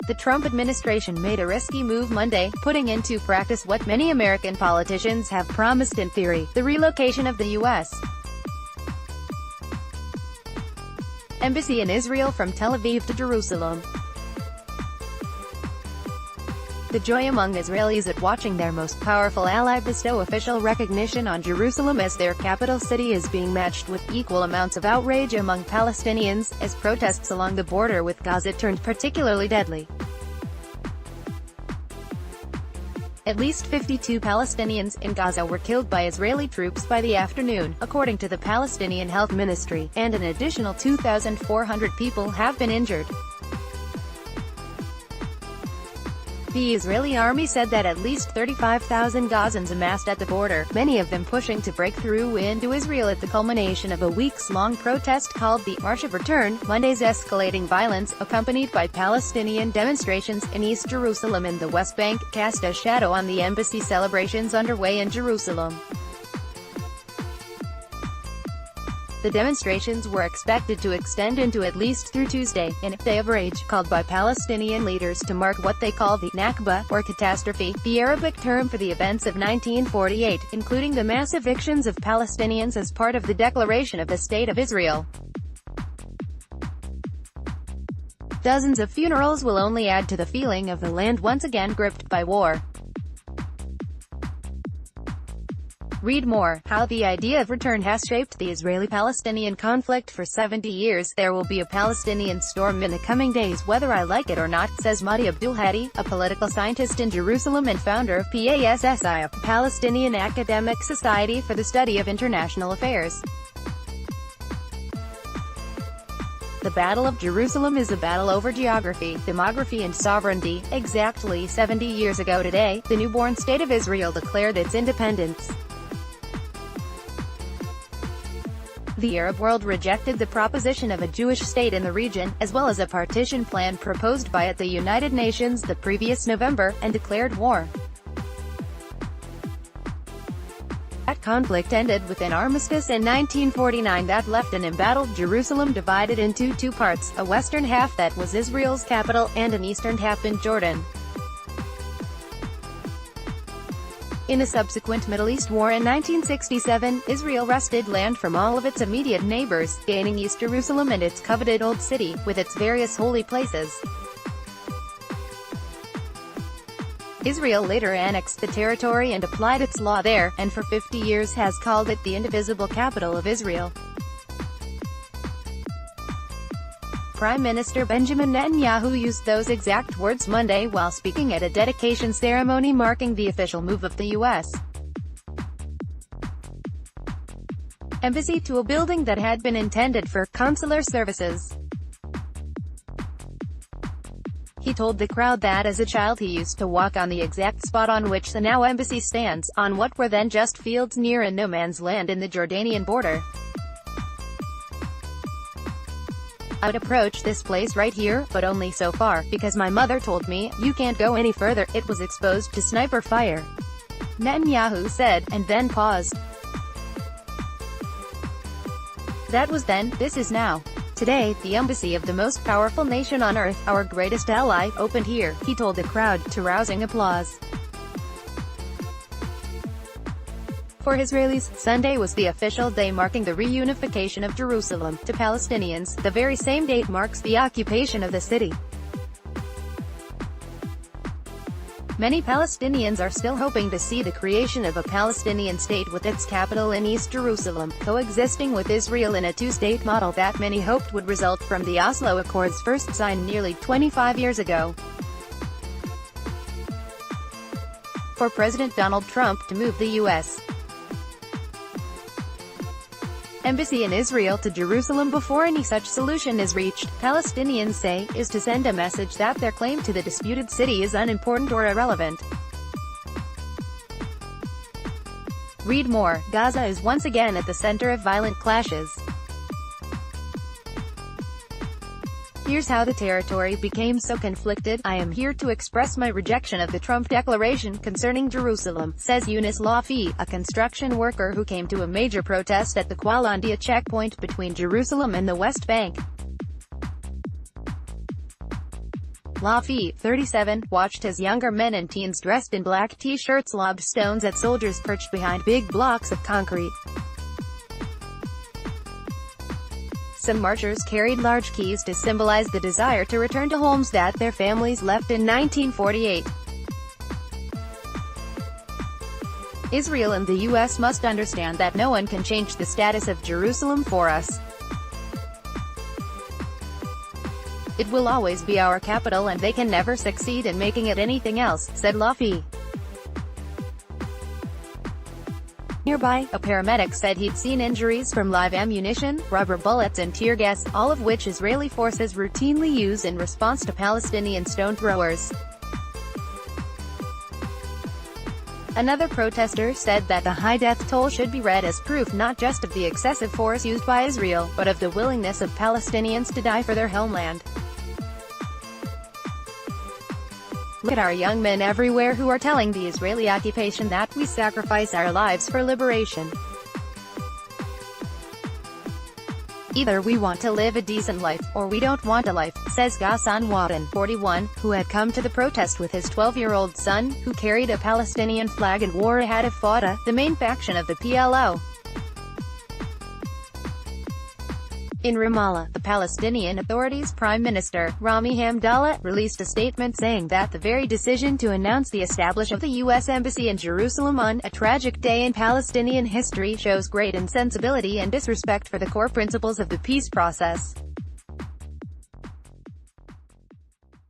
The Trump administration made a risky move Monday, putting into practice what many American politicians have promised in theory: the relocation of the U.S. Embassy in Israel from Tel Aviv to Jerusalem. The joy among Israelis at watching their most powerful ally bestow official recognition on Jerusalem as their capital city is being matched with equal amounts of outrage among Palestinians, as protests along the border with Gaza turned particularly deadly. At least 52 Palestinians in Gaza were killed by Israeli troops by the afternoon, according to the Palestinian Health Ministry, and an additional 2,400 people have been injured. The Israeli army said that at least 35,000 Gazans amassed at the border, many of them pushing to break through into Israel at the culmination of a weeks-long protest called the March of Return. Monday's escalating violence, accompanied by Palestinian demonstrations in East Jerusalem and the West Bank, cast a shadow on the embassy celebrations underway in Jerusalem. The demonstrations were expected to extend into at least through Tuesday, in a day of rage, called by Palestinian leaders to mark what they call the Nakba, or catastrophe, the Arabic term for the events of 1948, including the mass evictions of Palestinians as part of the declaration of the State of Israel. Dozens of funerals will only add to the feeling of the land once again gripped by war. Read more: how the idea of return has shaped the Israeli-Palestinian conflict for 70 years. There will be a Palestinian storm in the coming days whether I like it or not, says Mahdi Abdulhadi, a political scientist in Jerusalem and founder of PASSI, a Palestinian academic society for the study of international affairs. The Battle of Jerusalem is a battle over geography, demography and sovereignty. Exactly 70 years ago today, the newborn state of Israel declared its independence. The Arab world rejected the proposition of a Jewish state in the region, as well as a partition plan proposed by the United Nations the previous November, and declared war. That conflict ended with an armistice in 1949 that left an embattled Jerusalem divided into two parts, a western half that was Israel's capital, and an eastern half in Jordan. In a subsequent Middle East war in 1967, Israel wrested land from all of its immediate neighbors, gaining East Jerusalem and its coveted Old City, with its various holy places. Israel later annexed the territory and applied its law there, and for 50 years has called it the indivisible capital of Israel. Prime Minister Benjamin Netanyahu used those exact words Monday while speaking at a dedication ceremony marking the official move of the U.S. Embassy to a building that had been intended for consular services. He told the crowd that as a child he used to walk on the exact spot on which the now embassy stands, on what were then just fields near a no-man's land in the Jordanian border. I would approach this place right here, but only so far, because my mother told me, you can't go any further, it was exposed to sniper fire. Netanyahu said, and then paused. That was then, this is now. Today, the embassy of the most powerful nation on earth, our greatest ally, opened here, he told the crowd, to rousing applause. For Israelis, Sunday was the official day marking the reunification of Jerusalem. To Palestinians, the very same date marks the occupation of the city. Many Palestinians are still hoping to see the creation of a Palestinian state with its capital in East Jerusalem, coexisting with Israel in a two-state model that many hoped would result from the Oslo Accords first signed nearly 25 years ago. For President Donald Trump to move the U.S. Embassy in Israel to Jerusalem before any such solution is reached, Palestinians say, is to send a message that their claim to the disputed city is unimportant or irrelevant. Read more: Gaza is once again at the center of violent clashes. Here's how the territory became so conflicted. I am here to express my rejection of the Trump declaration concerning Jerusalem, says Eunice Lafi, a construction worker who came to a major protest at the Qalandia checkpoint between Jerusalem and the West Bank. Lafi, 37, watched as younger men and teens dressed in black t-shirts lobbed stones at soldiers perched behind big blocks of concrete. Some marchers carried large keys to symbolize the desire to return to homes that their families left in 1948. Israel and the U.S. must understand that no one can change the status of Jerusalem for us. It will always be our capital and they can never succeed in making it anything else, said Lafi. Nearby, a paramedic said he'd seen injuries from live ammunition, rubber bullets and tear gas, all of which Israeli forces routinely use in response to Palestinian stone throwers. Another protester said that the high death toll should be read as proof not just of the excessive force used by Israel, but of the willingness of Palestinians to die for their homeland. Look at our young men everywhere who are telling the Israeli occupation that we sacrifice our lives for liberation. Either we want to live a decent life, or we don't want a life, says Ghassan Wadden, 41, who had come to the protest with his 12-year-old son, who carried a Palestinian flag and wore a hat of Fatah, the main faction of the PLO. In Ramallah, the Palestinian Authority's Prime Minister, Rami Hamdallah, released a statement saying that the very decision to announce the establishment of the U.S. Embassy in Jerusalem on a tragic day in Palestinian history shows great insensibility and disrespect for the core principles of the peace process.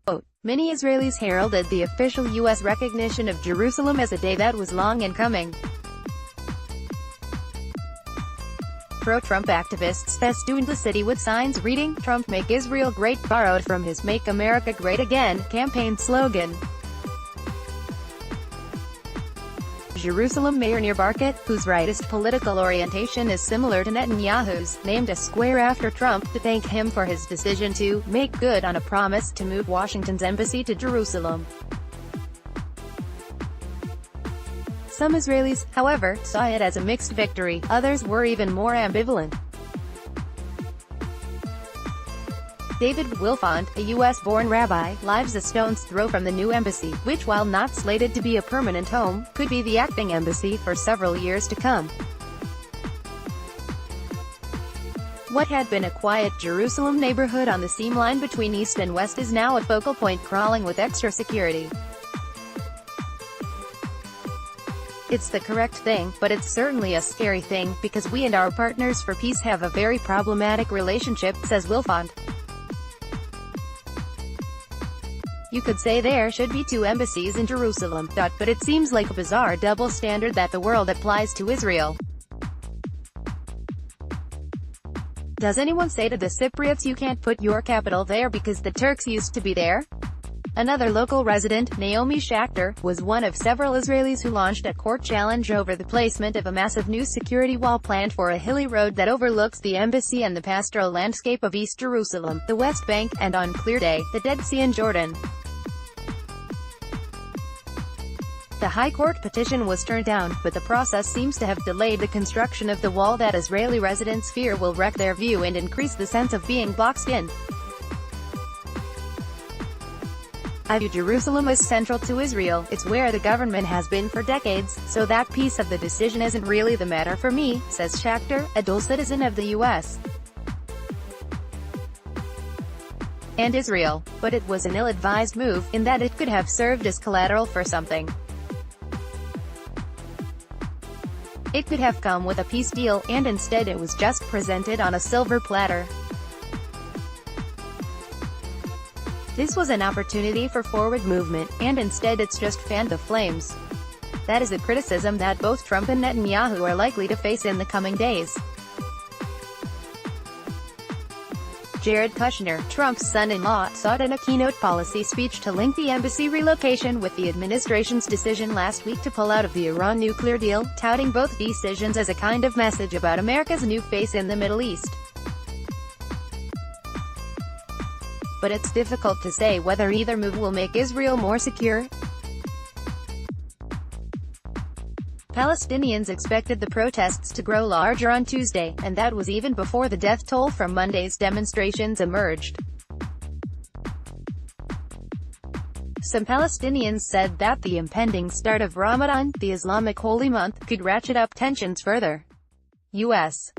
Quote, many Israelis heralded the official U.S. recognition of Jerusalem as a day that was long in coming. Pro-Trump activists festooned the city with signs reading, "Trump Make Israel Great," borrowed from his "Make America Great Again" campaign slogan. Jerusalem Mayor Nir Barkat, whose rightist political orientation is similar to Netanyahu's, named a square after Trump to thank him for his decision to make good on a promise to move Washington's embassy to Jerusalem. Some Israelis, however, saw it as a mixed victory, others were even more ambivalent. David Wilfond, a U.S.-born rabbi, lives a stone's throw from the new embassy, which, while not slated to be a permanent home, could be the acting embassy for several years to come. What had been a quiet Jerusalem neighborhood on the seam line between east and west is now a focal point crawling with extra security. It's the correct thing, but it's certainly a scary thing, because we and our partners for peace have a very problematic relationship, says Wilfond. You could say there should be two embassies in Jerusalem, but it seems like a bizarre double standard that the world applies to Israel. Does anyone say to the Cypriots you can't put your capital there because the Turks used to be there? Another local resident, Naomi Shachter, was one of several Israelis who launched a court challenge over the placement of a massive new security wall planned for a hilly road that overlooks the embassy and the pastoral landscape of East Jerusalem, the West Bank, and on clear day, the Dead Sea and Jordan. The High Court petition was turned down, but the process seems to have delayed the construction of the wall that Israeli residents fear will wreck their view and increase the sense of being boxed in. I view Jerusalem as central to Israel. It's where the government has been for decades, so that piece of the decision isn't really the matter for me, says Shachter, a dual citizen of the U.S. and Israel. But it was an ill-advised move, in that it could have served as collateral for something. It could have come with a peace deal, and instead it was just presented on a silver platter. This was an opportunity for forward movement, and instead it's just fanned the flames. That is a criticism that both Trump and Netanyahu are likely to face in the coming days. Jared Kushner, Trump's son-in-law, sought in a keynote policy speech to link the embassy relocation with the administration's decision last week to pull out of the Iran nuclear deal, touting both decisions as a kind of message about America's new face in the Middle East. But it's difficult to say whether either move will make Israel more secure. Palestinians expected the protests to grow larger on Tuesday, and that was even before the death toll from Monday's demonstrations emerged. Some Palestinians said that the impending start of Ramadan, the Islamic holy month, could ratchet up tensions further. U.S.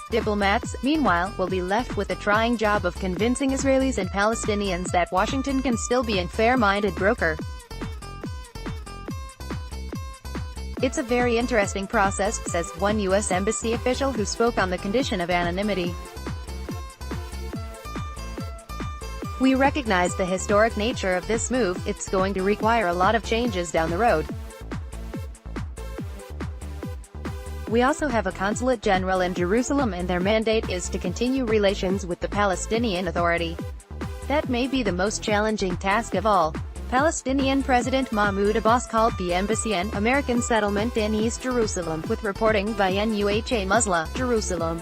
diplomats, meanwhile, will be left with the trying job of convincing Israelis and Palestinians that Washington can still be a fair-minded broker. It's a very interesting process, says one U.S. Embassy official who spoke on the condition of anonymity. We recognize the historic nature of this move. It's going to require a lot of changes down the road. We also have a consulate general in Jerusalem and their mandate is to continue relations with the Palestinian Authority. That may be the most challenging task of all. Palestinian President Mahmoud Abbas called the embassy an American settlement in East Jerusalem, with reporting by NUHA Musla, Jerusalem.